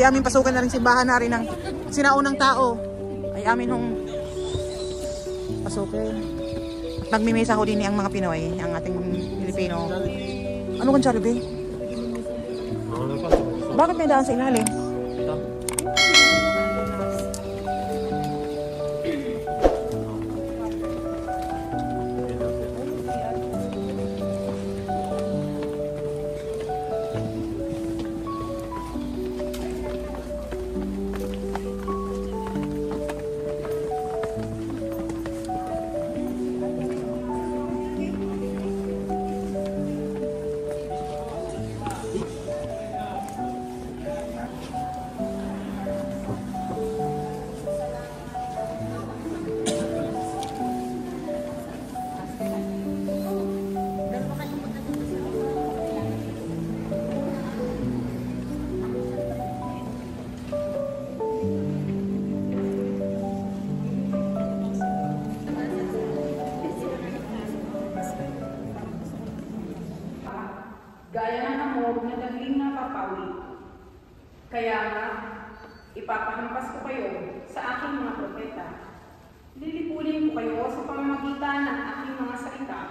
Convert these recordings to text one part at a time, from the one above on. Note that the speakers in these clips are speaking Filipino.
Aming pasukan na rin simbahan na rin ng sinaunang tao. Ay amin hong pasukin. Nagmimisa ko din ang mga Pinoy, ang ating Pilipino. Ano kang Jollibee? Bakit may daan sa ilalim? Gaya ng amor na dagling napapawi. Kaya nga, ipapahampas ko kayo sa aking mga propeta. Lilipulin ko kayo sa pamamagitan ng aking mga salita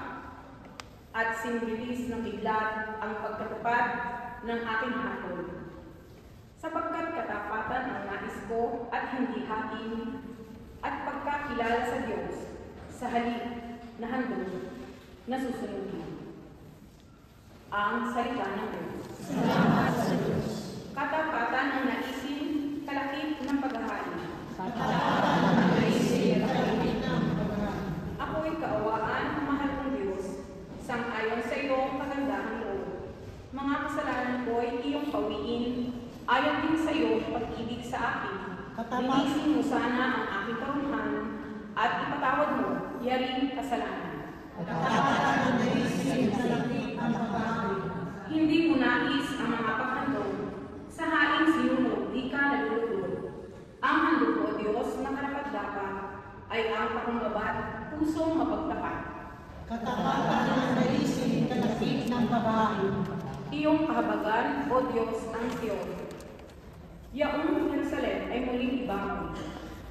at simbilis ng biglat ang pagkatupad ng aking hatol. Sapagkat katapatan ang nais ko at hindi hatin at pagkakilala sa Diyos sa halip na handog na susunodin. Ang salita ng Diyos. Salamat sa Diyos. Katapatan ang naisin, kalakip ng paghahari. Katapatan ang naisin, kalakip ng paghahari. Ako'y kaawaan ng mahal kong Diyos, sang-ayon sa iyong kagandahang loob. Mga kasalanan ko'y iyong pawiin, ayon din sa iyong pag-ibig sa akin. Linisin mo sana ang aking karunhan, at ipatawad mo, yaring kasalanan. Katapatan ang naisin, kalakip ng paghahari. Hindi mo nais ang mga paghandog, sa haing sinunod, di ka nalulugod. Ang handog ko, Diyos, na karapat-dapat, ay ang pakungabat, pusong mapagtapat. Katapatan ang naisin, kalakip ng paghahari. Iyong kahabagan, O Diyos, ang Siyon. Yaong Jerusalem ay muling ibangon,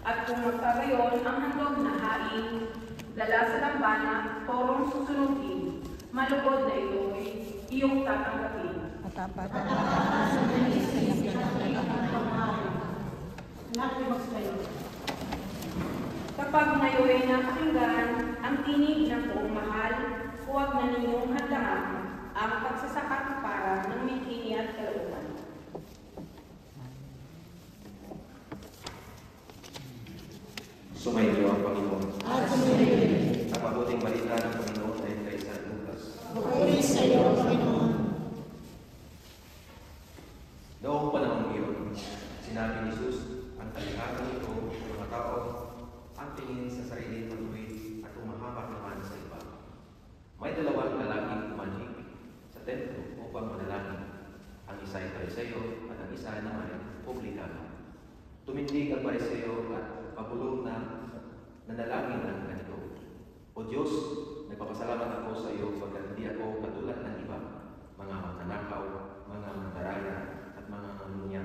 at kung magkagayon ang handog na haing, lala sa lambana, torong susunugin, malugod na ito'y iyong tatanggapin. Katapatan. Katapatan ang naisin, kalakip ng paghahari. Nakimas kayo. Kapag ngayon napakinggan ang tinig ng buong mahal, huwag na ninyong hadlangan ang pagsasakat para ng mingkini at kalooban. Sumainyo ang Panginoon. At sumainyo. Ang mabuting balita ng Panginoon ay kay San Lucas. Pupuri sa iyo, Panginoon. Noong panahon iyon, sinabi ni Jesus, ang talihara ito ng mga tao ang tingin sa sariling matuwid at umahamak naman sa iba. May dalawang lalaking umahig sa templo upang manalangin. Ang isa ay Pariseo at ang isa naman ay publikano. Tumindig ang Pariseo at pabulong na nanalangin ng ganito. O Diyos, nagpapasalamat ako sa iyo pagkat hindi ako katulad ng iba, mga magnanakaw, mga mandaraya, at mga manunya,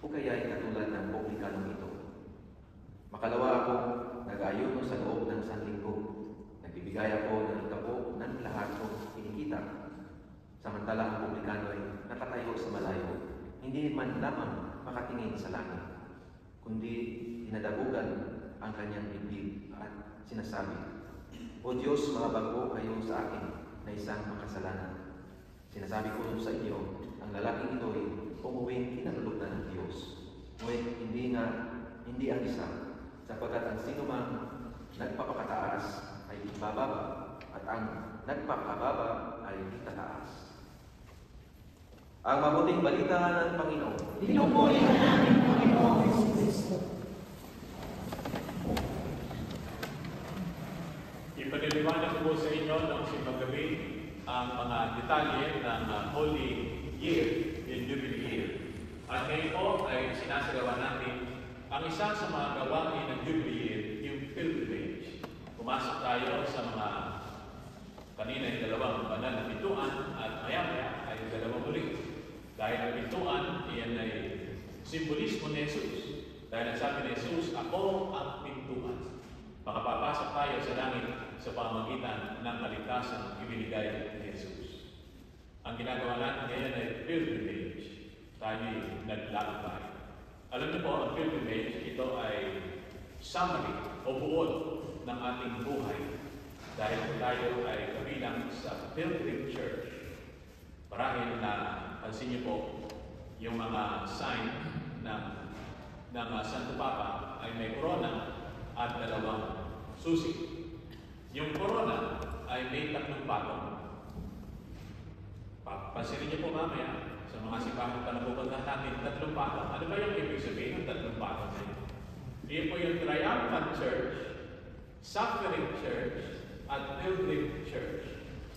o kaya ay katulad ng publikanong ito. Makalawa ako, nag-ayuno sa loob ng sanlinggo. Nagbibigay ako ng ikapo ng lahat kong kinikita. Samantala ang publikano ay nakatayo sa malayo, hindi man lamang makatingin sa langit, kundi dinadabugan ang kanyang dibdib at sinasabi, O Diyos, mahabag kayo sa akin na isang makasalanan. Sinasabi ko sa inyo, ang lalaking ito'y umuwing kinalulog na ng Diyos. Ngunit hindi ang isa, sapagkat ang sino mang nagpapakataas ay ibababa at ang nagpapababa ay itataas. Ang mabuting balita ng Panginoon. Pinupuri ka namin, Panginoong Jesucristo. Ipaniliwanag ko sa inyo ng simbang gabi ang mga detalye ng Holy Year and Jubilee Year. At ngayon po ay sinasagawa natin ang isa sa mga gawain ng Jubilee Year, yung pilgrimage. Pumasok tayo sa mga kanina yung dalawang banal na pintuan at maya-maya ay dalawang ulit. Dahil ang pintuan, iyan ay Simbolismo ni Jesus. Dahil nagsabi ni Jesus, ako ang pintuan. Makapapasok tayo sa langit sa pamamagitan ng kaligtasan ibinigay ni Jesus. Ang ginagawa natin ngayon ay pilgrimage. Tayo naglalakbay. Alam niyo po, ang pilgrimage, ito ay summary o buod ng ating buhay. Dahil tayo ay kabilang sa Pilgrim Church. Marahil na pansin niyo po, yung mga sign ng Santo Papa ay may corona at dalawang susi. Yung corona ay may 3 patong. Pansinin niyo po mamaya sa mga sipahan pa na pupunta natin, 3 patong. Ano ba yung ibig sabihin ng 3 patong na yun? Iyon po yung Triumphant Church, Suffering Church, at Pilgrim Church.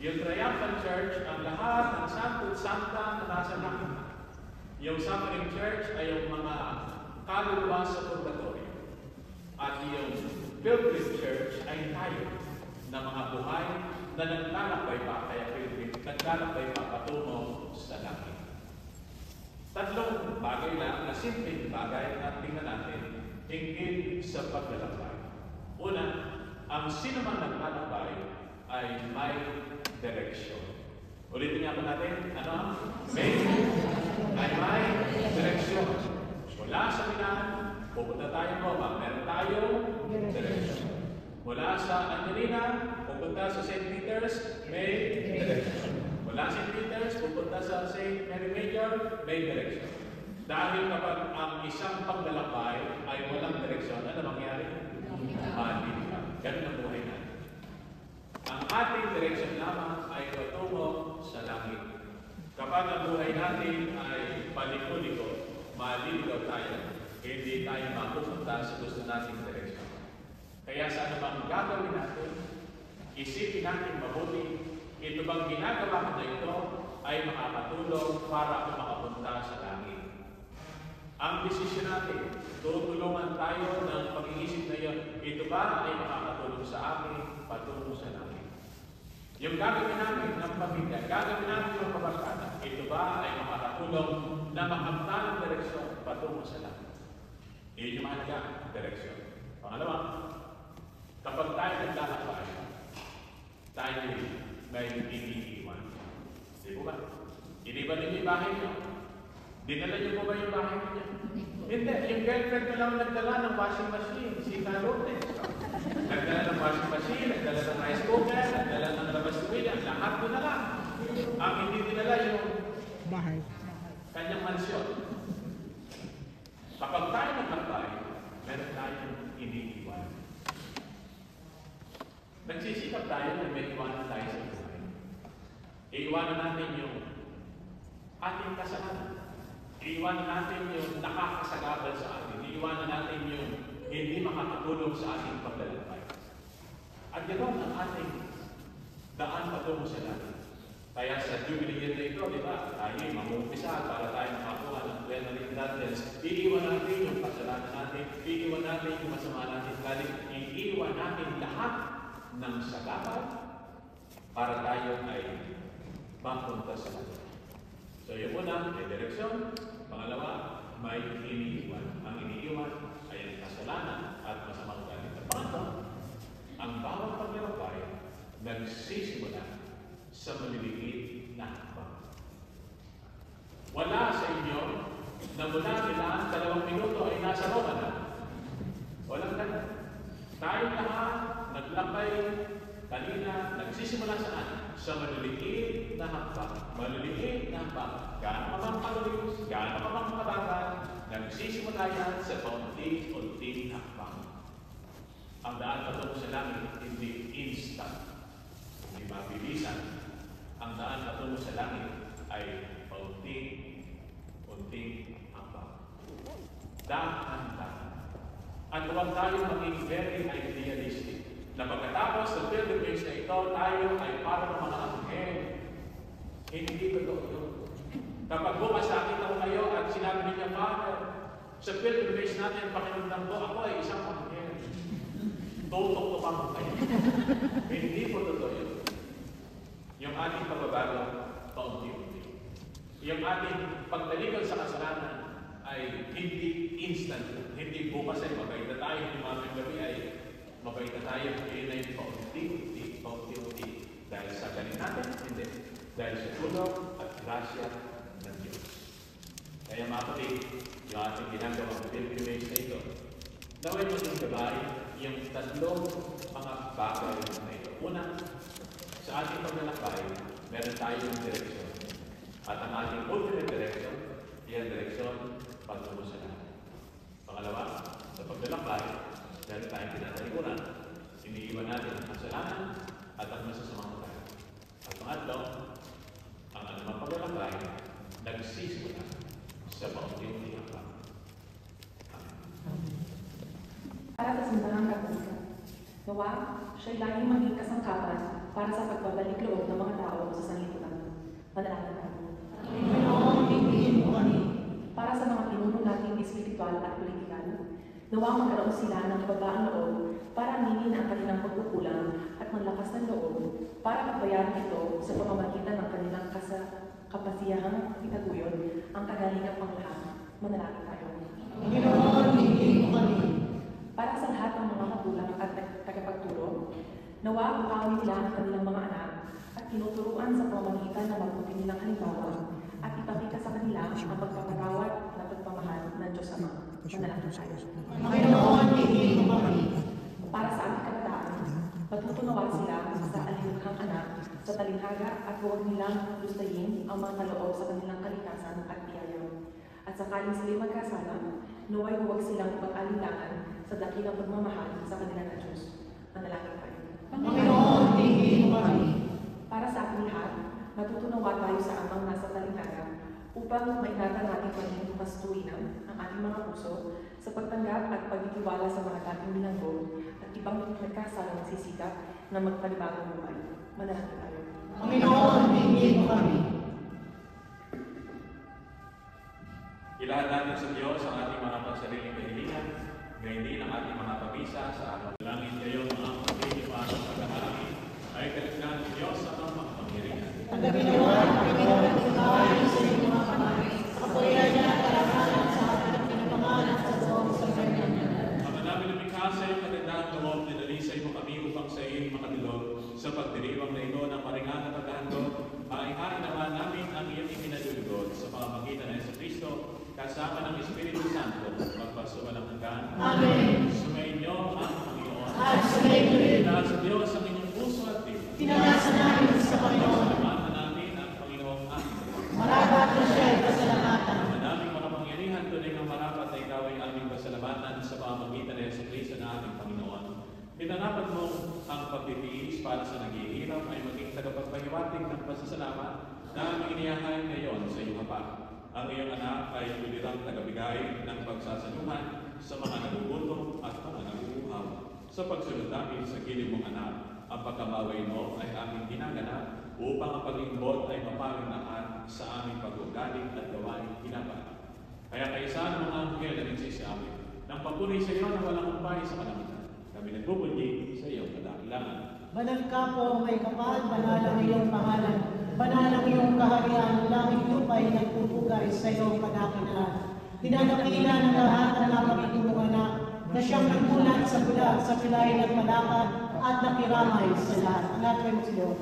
Yung Triumphant Church, ang lahat ng santo at santa na nasa langit. Yung Suffering Church ay yung mga kaluluwa sa purgatorio. At yung Pilgrim Church ay tayo na mga buhay na naglalakbay pa, kaya pilgrim, naglalakbay pa patungo sa langit. 3 bagay lang na simpleng bagay na tingnan natin hinggil sa paglalakbay. Una, ang sino man naglalakbay ay may direksyon. Ulitin nga po natin, ano? May direksyon. Mula sa Milan, pupunta tayo Roma, meron tayong direksyon. Mula sa Angelina, pupunta sa St. Peter's, may direksyon. Mula sa St. Peter's, pupunta sa St. Mary Major, may direksyon. Dahil kapag ang isang paglalakbay ay walang direksyon, ano mangyari? Malilito. Ganun ang buhay natin. Ang ating direksyon lamang ay patungo sa langit. Kapag ang buhay natin ay paliko-liko, maliligaw tayo, hindi tayo mapupunta sa gusto nating direksyon. Kaya sa anumang gagawin natin, isipin natin mabuti, ito bang ginagawa ko na ito ay makakatulong para ako makapunta sa langit. Ang desisyon natin, tutulungan tayo ng pag-iisip na yun, ito ba ay makakatulong sa akin patungo sa langit. Yung gagawin namin ng pamilya, gagawin namin ng kabarkada, ito ba ay makakatulong na makamta ng direksyon patungo sa langit. Iyon yung mahalaga, direksyon. Pangalawa, kapag tayo naglalakbay, tayo may iniiwan. Di po ba? Iniwan ninyo yung bahay niyo. Dinala niyo po ba yung bahay niyo? Hindi. Yung girlfriend na lang nagdala ng washing machine. Si Carote. Nagdala ng washing machine, nagdala ng rice cooker, nagdala ng labas tuwila. Lahat ko na lang. Ang hindi dinala yung Bahay. kanyang mansyon. Kapag tayo naglakbay, meron tayong iniiwan. Nagsisikap tayo na may iwanan tayo sa buhay. Iiwanan natin yung ating kasalanan. Iiwanan natin yung nakakasagabal sa atin. Iiwanan natin yung hindi makakatulong sa ating paglalakbay. At ganoon ang ating daan patungo sa langit. Kaya sa Jubilee year na ito, di ba, tayo mag-uumpisa para tayo makakuha ng plenary indulgence. Iiwan natin yung kasalanan natin, iiwan natin yung masama natin galing, iiwan natin lahat ng sagabal para tayo ay mapunta sa langit. So yung una, may direksyon. Pangalawa, may iniiwan. Ang iniiwan ay ang kasalanan at masamang galing. At pangatlo, ang bawat paglalakbay nagsisimula sa maliliit na hakbang. Wala sa inyo na mula nila 2 minuto ay nasa Roma na. Walang ganun. Tayo lahat naglakbay kanina, nagsisimula saan? Sa maliliit na hakbang. Maliliit na hakbang. Gaano ka bang kaloris? Gaano ka bang kabagal? Nagsisimula yan sa paunti-unting hakbang. Ang daan patungo sa langit, hindi instant. Hindi mabilisan. Ang daan patungo sa langit ay paunti-unting hakbang. Dahan-dahan. At huwag tayo maging very idealistic. Na pagkatapos ng pilgrimage na ito, tayo ay parang mga anghel. Hindi totoo yun. Kapag bukas nakita ko kayo at sinabi niya, Father, sa pilgrimage natin, pakiramdam ko, ako ay isang anghel. Tutok-tukan ko kayo. Hindi po totoo yun. Yung ating pagbabago, paunti-unti. Yung ating pagtalikod sa kasalanan ay hindi instant, hindi bukas ay mabait na tayo, hindi mamang gabi ay mabait na tayo, yun ay paunti-unti. Dahil sa galing natin, hindi. Dahil sa tulong at grasya ng Diyos. Kaya mga kapatid, yung ating ginagawang pilgrimage na ito, naway maging gabay yung tatlong mga bagay na ito. Una, sa ating paglalakbay, meron tayong direksyon. At ang ating ultimate direction, yan direksyon pagtungo sa lahat. Pangalawa, sa paglalakbay, meron tayong tinatalikuran. Iniiwan natin ang kasalanan at ang masasamang tayo. At pangatlo, ang anumang paglalakbay, nagsisimula sa paunti-unti hakbang. Para sa Simbahang Katolika, nawa siya'y laging maging kasangkapan para sa pagbabalik loob ng mga tao sa sanlibutan. Manalangin tayo. Panginoon, hingin mo kami. Para sa mga pinuno nating espiritual at politikal, nawa magkaroon sila ng kababaang loob para aminin ang kanilang pagkukulang at manlakas ng loob para pagbayaran ito sa pamamagitan ng kanilang kapasiyahang itaguyod ang kagalingang panglahat. Manalangin tayo. Panginoon, hingin mo kami. Para sa lahat ng mga magulang at tagapagturo, nawa bukawin nila ang kanilang mga anak at tinuturuan sa pamamagitan ng mabuti nilang halimbawa at ipakita sa kanila ang pagpapatawad at pagpamahal ng Diyos Ama. Manalangin tayo. Panginoon, hingin mo kami. Para sa ating kabataan, matutunawa sila sa alilughang anak sa talinghaga at huwag nilang lustayin ang mga kaloob sa kanilang kalikasan at piyayaw. At sakaling sila'y magkasala, naway huwag silang pag-alinlangan sa dakilang pagmamahal sa kanila ng Diyos. Manalangin tayo. Panginoon, hingin mo kami. Para sa ating lahat, matutunawa tayo sa amang nasa talinghaga upang maingatan natin pagiging bukas tuwinang ang ating mga puso sa pagtanggap at pagtitiwala sa mga dating bilanggo at ibang nagkasalang nagsisikap na magpanibagong buhay. Manalangin tayo. Panginoon, hingin mo kami. Ilahan natin sa Diyos ang ating mga pagsariling kahilingan, ngayon din ang ating mga pabisa sa araw. Langin kayo mga kapatid, yung ating pag-ahari, ay kalignan ng Diyos at ang mga pangyarihan. Ang gabi naman, Panginoon, nagkakaroon sa iyong mga kamay. Kapulian niya at kalakaran sa ating pinapangalan sa Diyos sa ganyan. Ang namin lumikha sa iyong kagandang loob, dinalisay mo kami upang sa iyong makadulog sa pagdiriwang na ito ng maringan at paghahandog, maihain naman namin ang iyong ipinadulugod sa pamamagitan ng Jesucristo kasama ng Espiritu Santo, magpasuwalang hanggan. Amen. Sumainyo ang Panginoon. At sumayin rin. Itaas sa Diyos ang inyong puso at dibdib. Pinanasa namin sa Panginoon. Pasalamatan namin ang Panginoong aming Diyos. Marapat na siya ay pasalamatan. Ang aming makapangyarihan, tunay ng marapat na ikaw ay aming pasalamatan sa pamamagitan ng Jesucristo na aming Panginoon. Pinanapat mo ang pagtitiis para sa naghihirap ay maging tagapagpahiwatig ng pasasalamat na aming inihahain ngayon sa iyong Ama. Ang iyong anak ay tulirang tagabigay ng pagsasaluhan sa mga nagugutom at mga naguuhaw. Sa pagsunod namin sa gilid mong anak, ang pagkamaway mo ay aming ginaganap upang ang paglingkod ay maparinaan sa aming pag-ugaling at gawain ginawa. Kaya kaisa ng mga anghel na nagsisi amin, nang papuri sa iyo na walang kumpay sa kalangitan, kami nagbubunyi sa iyong kadakilangan. Banal ka po may kapal, banal ang iyong pangalan. Banal ang iyong kaharian, langit lupa'y nagpupugay sa iyong kadakilaan. Dinadakila ng lahat ang napakitong mong anak, na siyang nagmulat sa bulag, sa pilay ng malakat, at nakiramay sa lahat. Natin si Lord.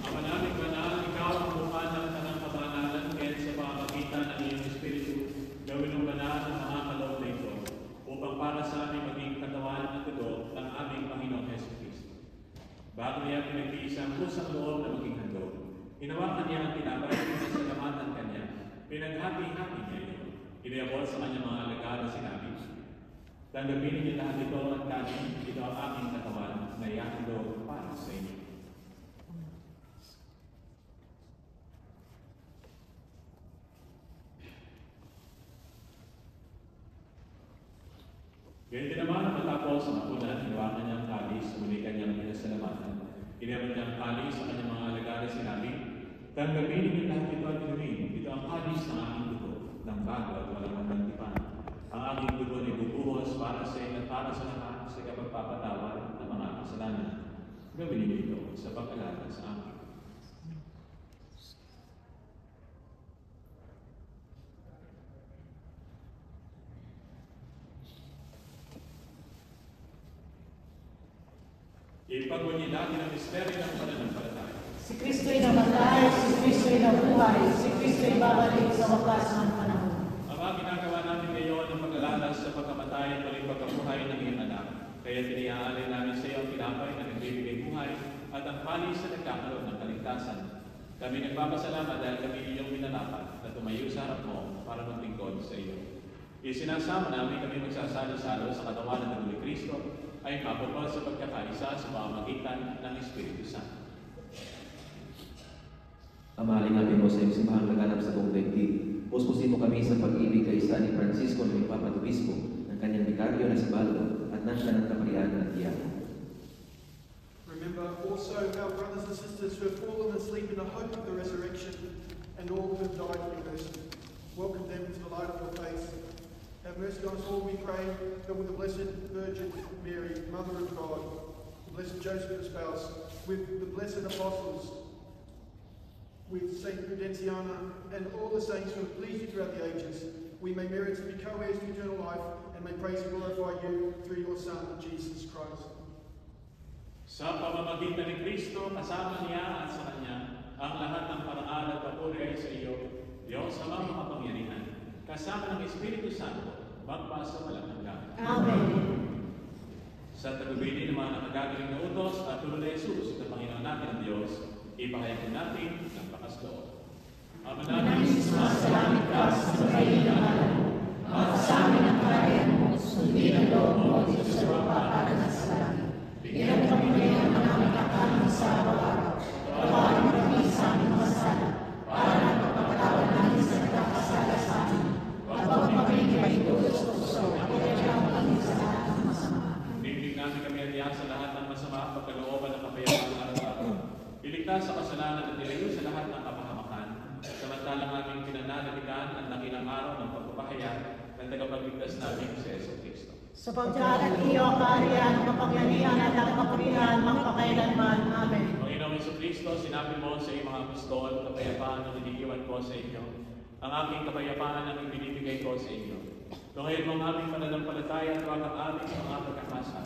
Ang manaming banal, ikaw ang buka ng tanang kabanalan, kaya sa pamamagitan ng iyong Espiritu, gawin ang banal ng mga kaloob na ito, upang para sa aming maging katawan at dugo ng aming Panginoong Jesucristo. Bago niya pinagtiis ang pusang loob na maging handog, hinawakan niya ang tinapay at pinasalamatan kanya, pinaghati-hati niya ito, iniyabot sa kanyang mga alagad na sinabi, tanggapin niyo lahat ito at kanin, ito ang aming katawan na ihandog para sa inyo. Ganyan din naman, matapos sa mapunan, hinawakan niya ang kalis, muli kanyang pinasalamatan. Iniyabot niya ang kalis sa kanyang mga alagad na sinabi, tanggapin niyo lahat ito at inumin. Ito ang kalis ng aking dugo, ng bago at walang magdantipan. Ang aking dugo ay bubuhos para sa inyo at para sa lahat sa kapagpapatawad ng mga kasalanan. Gawin niyo ito sa pag-alala sa akin. Ipagwunyi natin ang misteryo ng pananampalataya. Si Kristo'y namatay, si Kristo'y nabuhay, si Kristo'y babalik sa wakas ng panahon. Ama, ginagawa namin ngayon ang pag-alalas sa pagkamatay at muling pagkabuhay ng iyong anak. Kaya tiniyaalay namin sa iyo ang tinapay na nagbibigay buhay at ang panis na nagkakaroon ng kaligtasan. Kami nagpapasalamat dahil kami iyong minanapat na tumayo sa harap mo para maglingkod sa iyo. Isinasama namin kami magsasalo-salo sa katawan ng Dugo ni Kristo ay mapapal sa pagkakaisa sa pamamagitan ng Espiritu Santo. Ama, alingapin mo sa iyong simbahang laganap sa buong daigdig. Puspusin mo kami sa pag-ibig kay San Francisco ng Ipapatubispo ng kanyang bikaryo na si Baldo at ng kanang kaparian at tiyan. Remember also our brothers and sisters who have fallen asleep in the hope of the resurrection and all who have died in your mercy. Welcome them into the light of your face. Have mercy on us all, we pray, that with the Blessed Virgin Mary, Mother of God, the Blessed Joseph, her spouse, with the blessed apostles, with Saint Prudentiana and all the saints who have pleased you throughout the ages, we may merit to be co-heirs to eternal life and may praise and glorify you through your Son, Jesus Christ. Sa pamamagitan ni Kristo, kasama niya at sa Kanya, ang lahat ng parangal at papuri ay sa iyo, Diyos Amang makapangyarihan, kasama ng Espiritu Santo, magpasa walang hanggan. Amen. Sa tagubilin ng mga nakagagaling na utos at tulad ni Jesus, na Panginoon natin ang Diyos, ipahayag natin ng pakasloob. Ama namin, Sumasalamit ka sa mabuting ngalan mo. Magpasamin ang kaharian mo, sundin ang loob mo dito sa lupa para sa langit. Bigyan kami ngayon ng aming kakanin sa araw-araw. Tawarin mo kami sa aming mga sala, para na mapagpatawad namin sa nagkakasala sa amin. Huwag mo kami ipahitulog sa puso, at ipahitulog kami sa lahat ng masama. bibig namin kami at sa lahat ng masama, pagkalooban ng kapayapaan araw-araw. Iligtas sa kasalanan at ilayo sa lahat ng kapahamakan, samantalang aming pinananalikan ang dakilang araw ng pagpapahayag ng tagapagligtas namin si Yesu Cristo. Sapagkat iyo ang kaharian, ang kapangyarihan at ang kapurihan, magpakailanman. Amen. Panginoong Yesu Cristo, sinabi mo sa iyong mga apostol, kapayapaan ang iniiwan ko sa inyo. Ang aking kapayapaan ang ibinibigay ko sa inyo. Tungayin mo ang aming pananampalataya at huwag ang aming mga pagkakasa.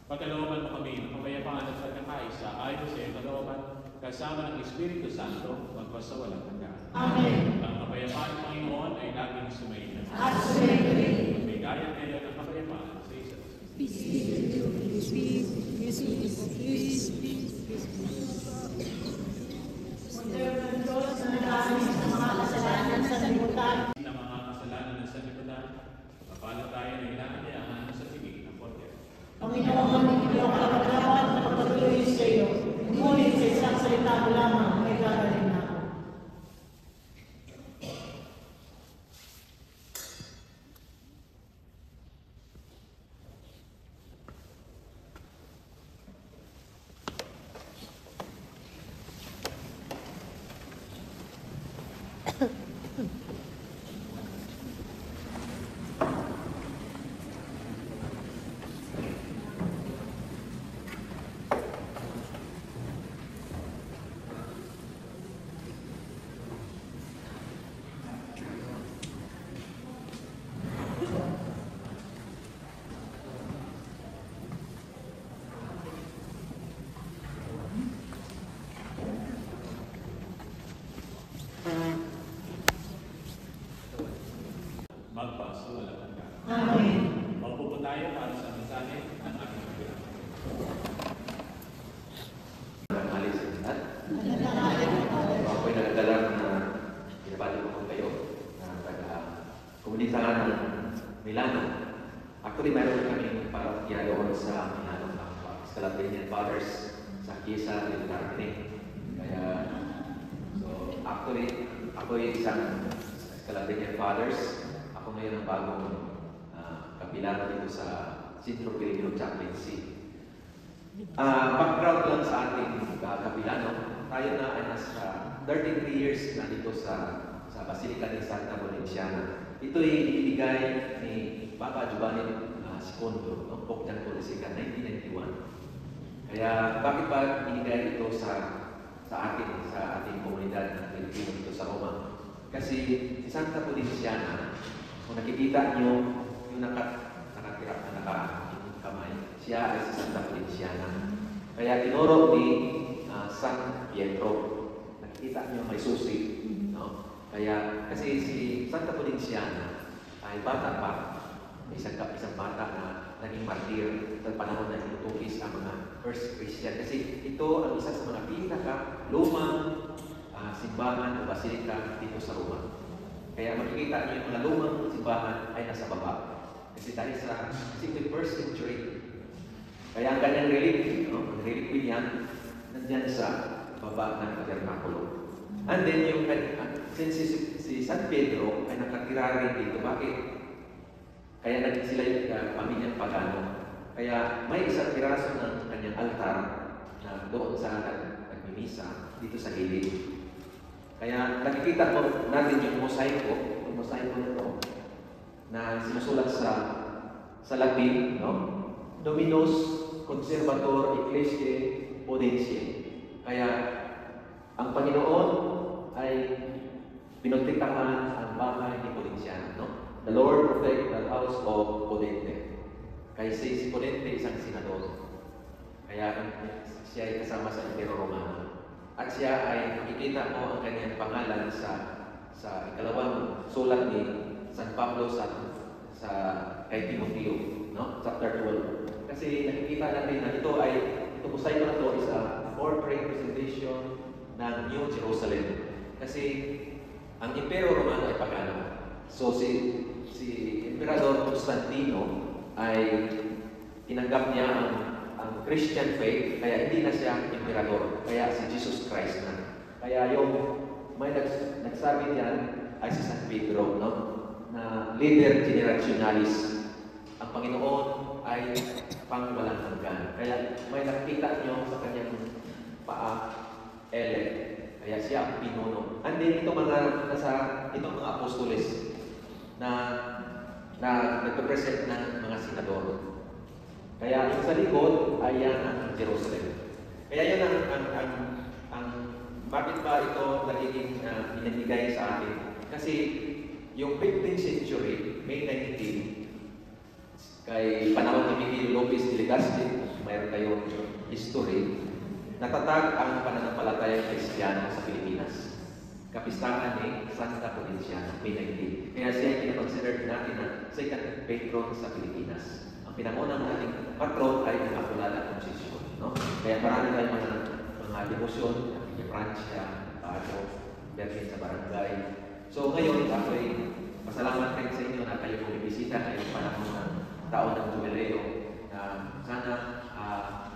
Pagkalooban mo kami ng kapayapaan at pagkakaisa ayon sa iyong kalooban, kasama ng Espiritu Santo, magpasawalang hanggan. Amen. Ang kapayapaan ng Panginoon ay laging sumainyo. At sumainyo. Bigayan kayo ng kapayapaan sa isa't Kundero ng Diyos na nag-aalis ng mga kasalanan sa libutan. ng mga kasalanan ng sanlibutan, mapalat tayo na inaanyayahan sa tingin ng poder. Panginoon, iyo ang kalagawan na pagpatuloy sa iyo. Ngunit sa isang salita mo lamang ay gagaling na ako. Magpasawalang hanggan. Amen. Maupo po tayo para sa mensahe ng ating pagkakita. Alis at ako'y nagdala na pinabati ko kayo na taga-komunitahan ng Milano. Actually, mayroon kami parokya doon sa Milano, Scalabinian Fathers sa Chiesa del Carmine. Kaya, so actually, ako'y isang Scalabinian Fathers. Ako ngayon ang bagong kapilano dito sa Centro Filipino Chaplaincy. Background lang sa ating kapilano, tayo na ay nasa 33 years na dito sa Basilica de Santa Bonenciana. Ito ay ibigay ni Papa Giovanni II, Pope John Paul II, 1991. Kaya bakit ba binigay ito sa ating komunidad ng Pilipino dito sa Roma? Kasi si Santa Bonenciana, kung nakikita niyo yung nakatira na nakakamay, siya ay si Santa Bonenciana. Kaya tinuro ni San Pietro. Nakikita niyo may susi. No? Kaya, kasi si Santa Ponciana ay bata pa. Isang bata na naging martir sa panahon na inutukis ang mga first Christian. Kasi ito ang isa sa mga pinaka-lumang simbahan o basilika dito sa Roma. Kaya makikita niyo yung mga lumang simbahan ay nasa baba. Kasi dahil sa 1st century. Kaya ang kanyang relic, ang relic niya, nandyan sa baba ng tabernakulo. And then yung, since si San Pedro ay nakatira rin dito, bakit? Kaya sila yung pamilyang pagano. Kaya may isang piraso ng kanyang altar na doon sa nagmimisa dito sa gilid. Kaya nakikita mo natin yung mosaiko na ito, na sinusulat sa Latin, no? Dominus Conservator Ecclesiae Podentiae. Kaya ang Panginoon ay pinagtikahan ang bahay ni Podenciano, no? The Lord protect the house of Podente. Kaya si Podente isang senador. Kaya siya ay kasama sa Impero Romano. At siya ay makikita mo ang kanyang pangalan sa ikalawang sulat ni San Pablo sa kay Timoteo, no? Chapter 12. Kasi nakikita natin na ito mosaiko na ito is a portrait presentation ng New Jerusalem. Kasi ang Impero Romano ay pagano. So si Emperador Constantino ay tinanggap niya ang Christian faith, kaya hindi na siya emperador, kaya si Jesus Christ na. Kaya yung may nagsabi diyan ay si San Pedro, no? Na leader generationalis. Ang Panginoon ay pangwalang hanggan. Kaya may nakita nyo sa kanyang paa, kaya siya ang pinuno. And then itong mga apostoles na nagpe-present ng mga senador. Kaya yung sa likod ay yan ang Jerusalem. Kaya yan ang bakit ba ito nagiging binibigay sa atin? Kasi yung 15th century, May 19, kay panahon ni Miguel Lopez de Legazpi, mayroon kayong history, natatag ang pananampalatayang Kristiyano sa Pilipinas. Kapistahan ni Santa Ponciana, May 19. Kaya siya ay kinakonsider natin na second patron sa Pilipinas. Ang pinangunang nating patron ay ang Immaculada Concepcion, no? Kaya marami tayong mga devosyon, sa Francia, Berlin sa barangay. So ngayon, ako'y pasalamat rin sa inyo na kayo bumibisita ngayong panahon ng taon ng Jubileo, na sana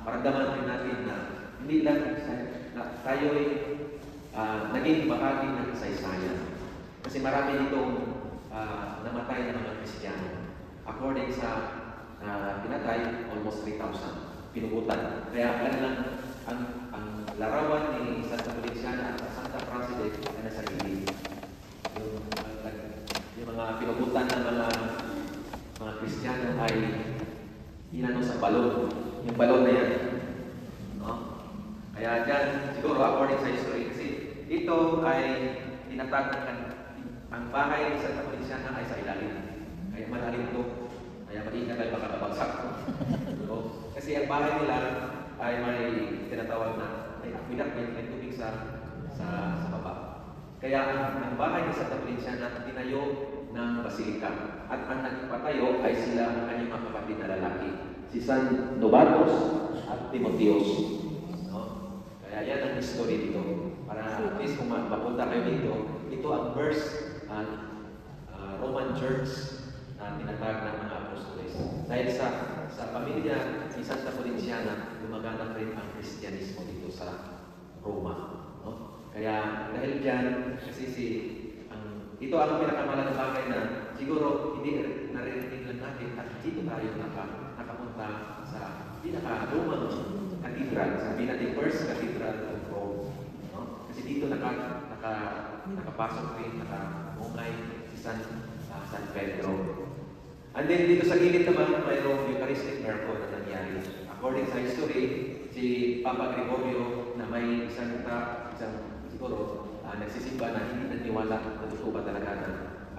maramdaman rin natin na hindi lang na tayo'y naging bahagi ng kasaysayan. Kasi marami ditong namatay ng mga Kristiyano. According sa pinatay, almost 3,000 pinugutan. Kaya lang ang larawan ni Santa Ponciana at Santa Francis ay nasa gilid. Yung mga pinugutan ng mga Kristiyano ay inano sa balon. Yung balon na yan. No? Kaya dyan, siguro according sa history, kasi ito ay tinatag ang bahay ni Santa Ponciana ay sa ilalim. Kaya malalim ito. Kaya mag-ingat tayo baka nabagsak. So, kasi ang bahay nila ay may tinatawag na may tubig sa baba. Kaya ang bahay ni Santa Ponciana tinayo ng basilika. At ang nagpatayo ay sila ang kanyang mga kapatid na lalaki. Si San Novatus at Timoteos. No? Kaya yan ang history dito. Para at least kung mapunta kayo dito, ito ang first Roman Church na tinatag ng mga apostoles. Dahil sa pamilya ni Santa Ponciana, lumaganap rin ang Kristyanismo dito sa Roma. No? Kaya dahil dyan, kasi ito ang pinakamalaking bagay na siguro hindi narinig lang natin at dito tayo nakapunta sa pinaka-lumang cathedral, sabi natin first cathedral of Rome. No? Kasi dito nakapasok rin, nakamungay si San Pedro. And then dito sa gilid naman, mayroong Eucharistic miracle na nangyari. According sa history, si Papa Gregorio na may isang siguro nagsisimba na hindi naniwala na totoo ba talaga na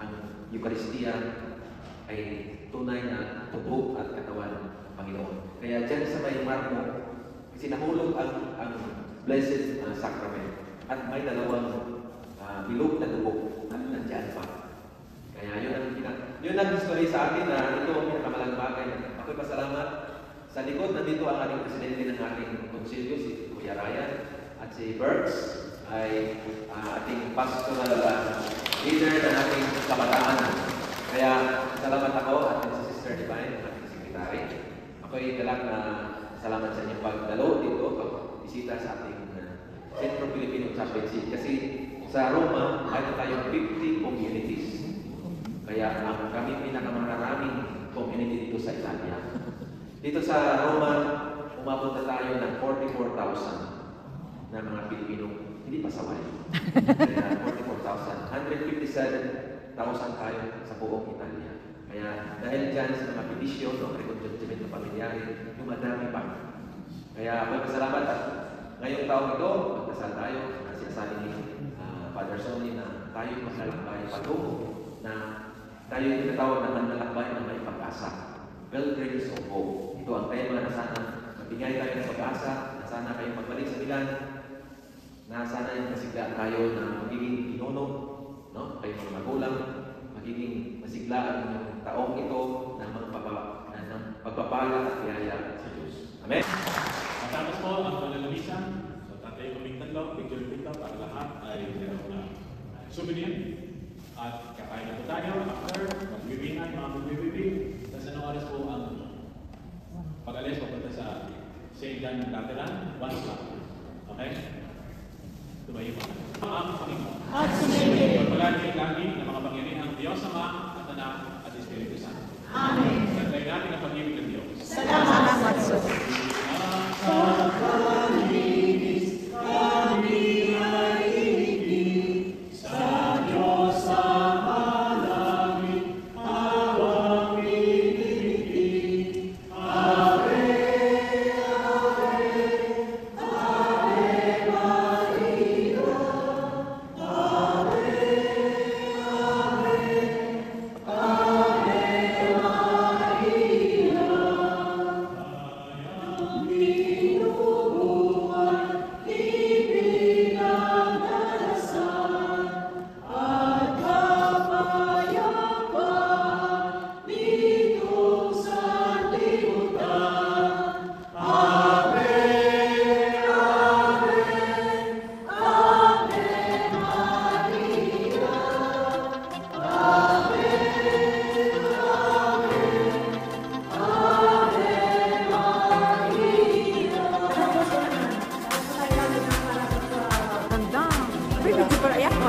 ang Eucharistia ay tunay na totoo at katawan ng Panginoon. Kaya dyan sa may marmo, kasi sinahulog ang Blessed Sacrament. At may dalawang bilog na dugo at nandiyan pa. Kaya yun ang history sa akin na ito ang pinakamalaking bagay. Ako'y pasalamat. Sa likod, nandito ang ating presidente ng ating konsilyo, si Kuya Ryan, at si Berks ay ating pastoral leader ng ating kabataan. Kaya salamat ako at si Sister Divine, ang ating sekretary. Ako'y galak na salamat sa inyong pagdalo dito, pagbisita sa ating Centro Filipino Chaplaincy. Kasi sa Roma, ay tayong 50 communities. Kaya kami pinakamaraming community dito sa Italia. Dito sa Roma, umabot na tayo ng 44,000 na mga Pilipino, hindi pa saway. Kaya 44,000. 157,000 tayo sa buong Italia. Kaya dahil dyan sa mga petisyon o reconstruction pamilyari, dumadami pa. Kaya may pasalamat at ngayong taong ito, magdasal tayo na sinasabi ni Father Sonny na tayo maglalakbay patungo na tayo yung tinatawag na manlalakbay na may pag-asa. Pilgrims of Hope. Ito ang tema na sana magbigay tayo ng pag-asa, na sana kayo magbalik sa Milan, na sana yung masigla tayo na magiging pinuno, no? Kayo mga magulang, magiging masigla ang inyong taong ito ng pagpapala at biyaya sa Diyos. Amen? Matapos po ang panalamisan, so tatay kaming tatlo, picture para lahat ay meron na souvenir. At kakain na po tayo after magbibingan, mga magbibibig. Tapos anong oras po ang pag-alis papunta sa St. John Lateran? 1 o'clock. Okay? Tumayo pa. Ang Panginoon. At sumayin. Pagpalagi lagi ng mga pangyarihan ng Diyos Ama at Anak at Espiritu Santo. Amen. Gantay natin ang pag-ibig ng Diyos. Salamat.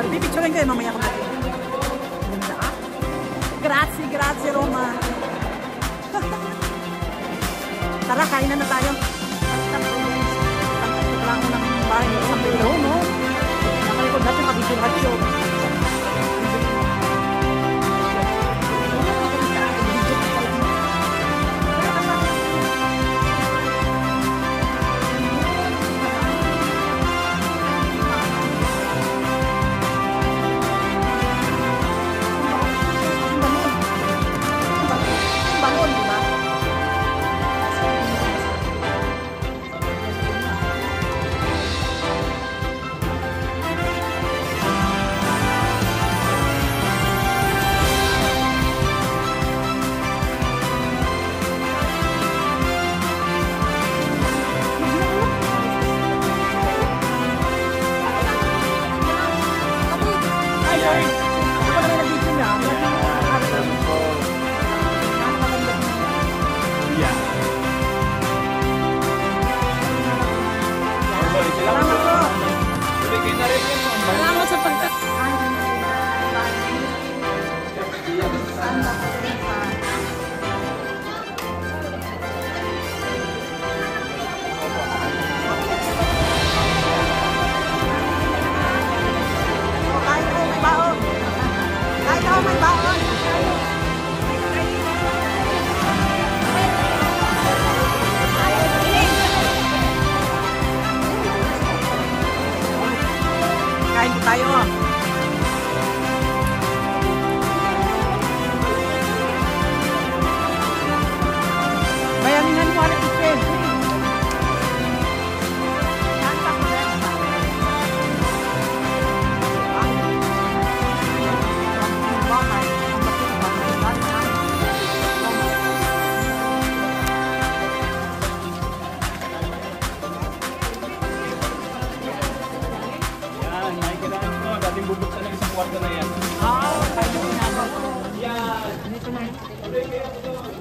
Pipicturean kayo mamaya ko. Ganda ah. Grazie Roma. Tara, kain na tayo. Tara mo ng bahay sa Pilo, no? Nakalikod natin mag-video.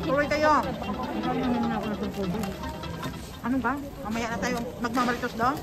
Tuloy kayo. Ano ba? Mamaya na tayo magmamaritos daw?